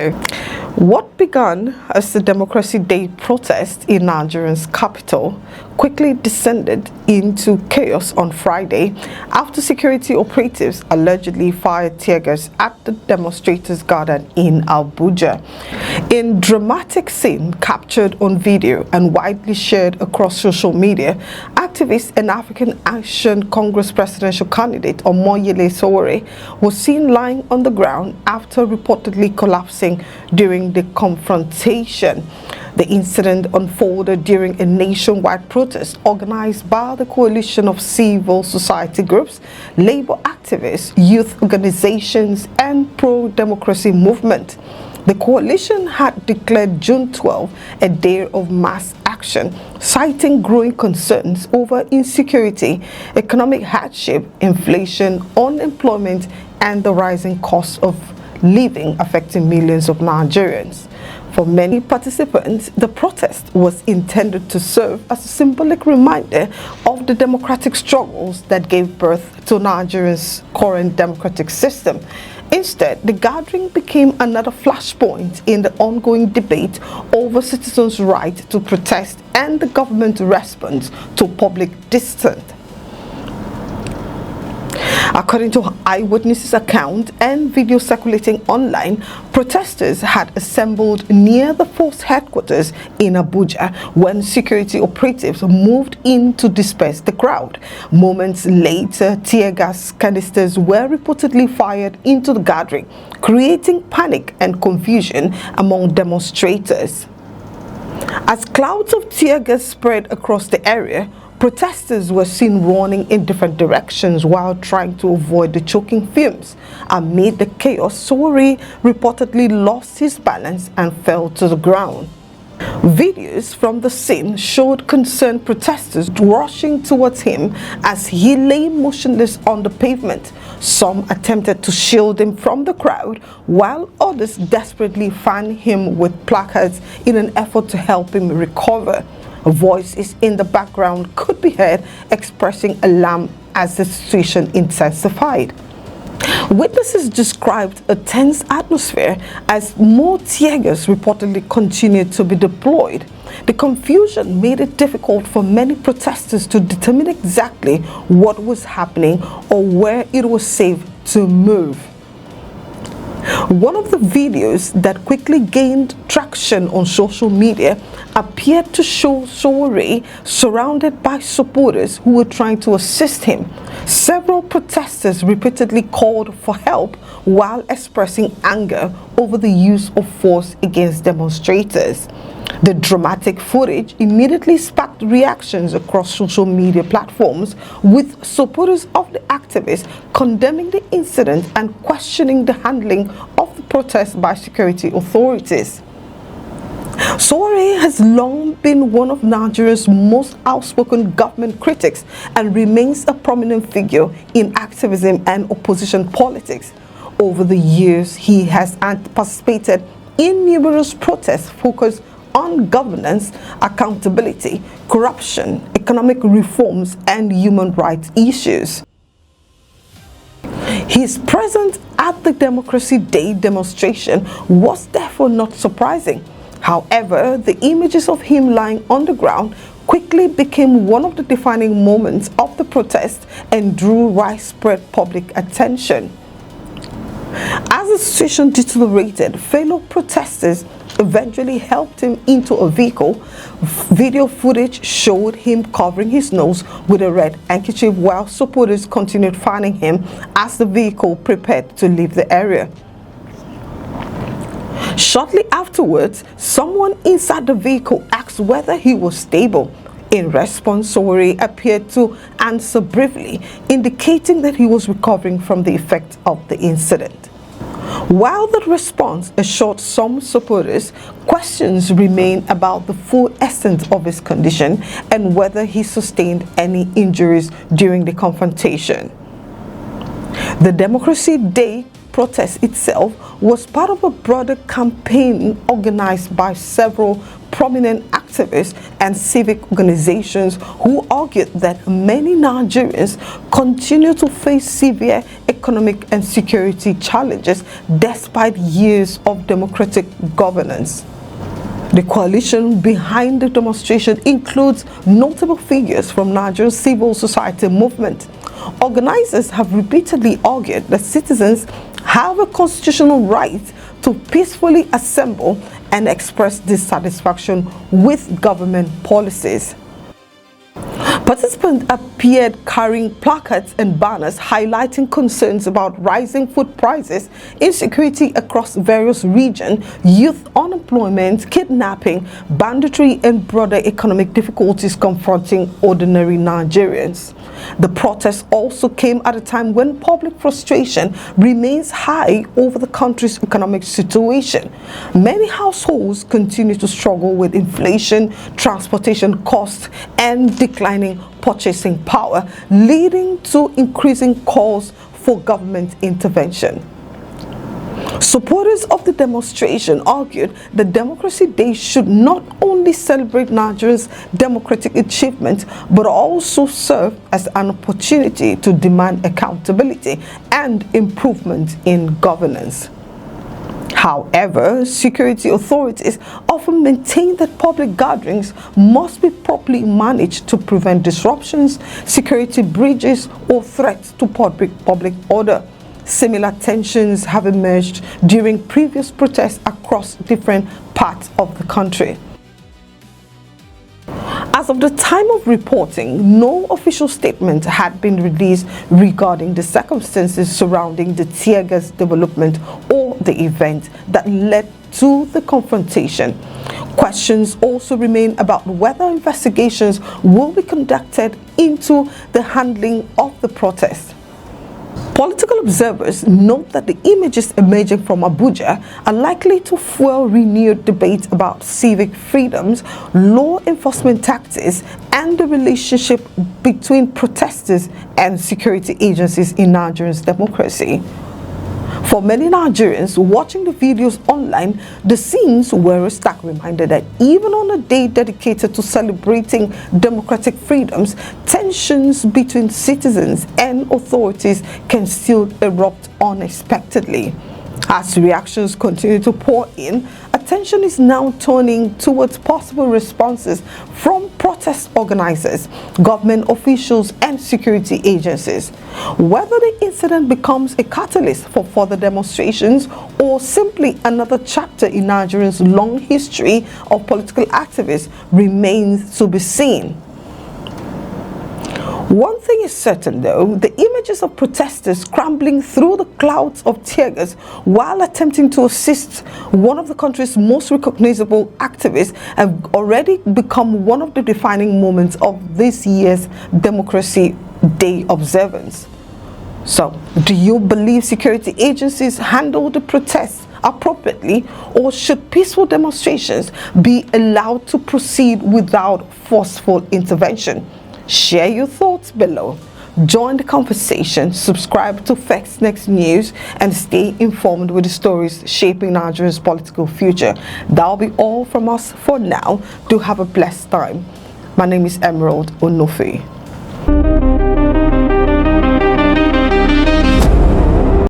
Hello. What began as the Democracy Day protest in Nigerian's capital quickly descended into chaos on Friday after security operatives allegedly fired tear gas at the demonstrators gathered in Abuja. In dramatic scene captured on video and widely shared across social media, activist and African Action Congress presidential candidate Sowore was seen lying on the ground after reportedly collapsing during the confrontation. The incident unfolded during a nationwide protest organized by the coalition of civil society groups, labor activists, youth organizations, and pro-democracy movement. The coalition had declared June 12 a day of mass action, citing growing concerns over insecurity, economic hardship, inflation, unemployment, and the rising cost of living affecting millions of Nigerians. For many participants, the protest was intended to serve as a symbolic reminder of the democratic struggles that gave birth to Nigeria's current democratic system. Instead, the gathering became another flashpoint in the ongoing debate over citizens' right to protest and the government's response to public dissent. According to eyewitnesses' account and video circulating online, protesters had assembled near the force headquarters in Abuja when security operatives moved in to disperse the crowd. Moments later, tear gas canisters were reportedly fired into the gathering, creating panic and confusion among demonstrators. As clouds of tear gas spread across the area, protesters were seen running in different directions while trying to avoid the choking fumes. Amid the chaos, Sowore reportedly lost his balance and fell to the ground. Videos from the scene showed concerned protesters rushing towards him as he lay motionless on the pavement. Some attempted to shield him from the crowd, while others desperately fanned him with placards in an effort to help him recover. Voices in the background could be heard expressing alarm as the situation intensified. Witnesses described a tense atmosphere as more tear gas reportedly continued to be deployed. The confusion made it difficult for many protesters to determine exactly what was happening or where it was safe to move. One of the videos that quickly gained traction on social media appeared to show Sowore surrounded by supporters who were trying to assist him. Several protesters repeatedly called for help while expressing anger over the use of force against demonstrators. The dramatic footage immediately sparked reactions across social media platforms, with supporters of the activists condemning the incident and questioning the handling of the protest by security authorities. Sowore has long been one of Nigeria's most outspoken government critics and remains a prominent figure in activism and opposition politics. Over the years, he has participated in numerous protests focused on governance, accountability, corruption, economic reforms, and human rights issues. His presence at the Democracy Day demonstration was therefore not surprising. However, the images of him lying on the ground quickly became one of the defining moments of the protest and drew widespread public attention. As the situation deteriorated, fellow protesters eventually helped him into a vehicle. Video footage showed him covering his nose with a red handkerchief while supporters continued fanning him as the vehicle prepared to leave the area. Shortly afterwards, someone inside the vehicle asked whether he was stable. In response, Sowore appeared to answer briefly, indicating that he was recovering from the effects of the incident. While the response assured some supporters, questions remain about the full extent of his condition and whether he sustained any injuries during the confrontation. The Democracy Day protest itself was part of a broader campaign organized by several prominent activists and civic organizations who argued that many Nigerians continue to face severe economic and security challenges despite years of democratic governance. The coalition behind the demonstration includes notable figures from Nigerian civil society movement. Organizers have repeatedly argued that citizens have a constitutional right to peacefully assemble and express dissatisfaction with government policies. Participants appeared carrying placards and banners highlighting concerns about rising food prices, insecurity across various regions, youth unemployment, kidnapping, banditry, and broader economic difficulties confronting ordinary Nigerians. The protest also came at a time when public frustration remains high over the country's economic situation. Many households continue to struggle with inflation, transportation costs, and declining purchasing power, leading to increasing calls for government intervention. Supporters of the demonstration argued that Democracy Day should not only celebrate Nigeria's democratic achievement, but also serve as an opportunity to demand accountability and improvement in governance. However, security authorities often maintain that public gatherings must be properly managed to prevent disruptions, security breaches, or threats to public order. Similar tensions have emerged during previous protests across different parts of the country. As of the time of reporting, no official statement had been released regarding the circumstances surrounding the Teargas development or the event that led to the confrontation. Questions also remain about whether investigations will be conducted into the handling of the protest. Political observers note that the images emerging from Abuja are likely to fuel renewed debate about civic freedoms, law enforcement tactics, and the relationship between protesters and security agencies in Nigeria's democracy. For many Nigerians watching the videos online, the scenes were a stark reminder that even on a day dedicated to celebrating democratic freedoms, tensions between citizens and authorities can still erupt unexpectedly. As reactions continue to pour in, attention is now turning towards possible responses from protest organizers, government officials, and security agencies. Whether the incident becomes a catalyst for further demonstrations or simply another chapter in Nigeria's long history of political activism remains to be seen. One thing is certain though, the images of protesters scrambling through the clouds of teargas while attempting to assist one of the country's most recognizable activists have already become one of the defining moments of this year's Democracy Day observance. So, do you believe security agencies handle the protests appropriately, or should peaceful demonstrations be allowed to proceed without forceful intervention? Share your thoughts below. Join the conversation, subscribe to Facts Next News, and stay informed with the stories shaping Nigeria's political future. That'll be all from us for now. Do have a blessed time. My name is Emerald Onofe.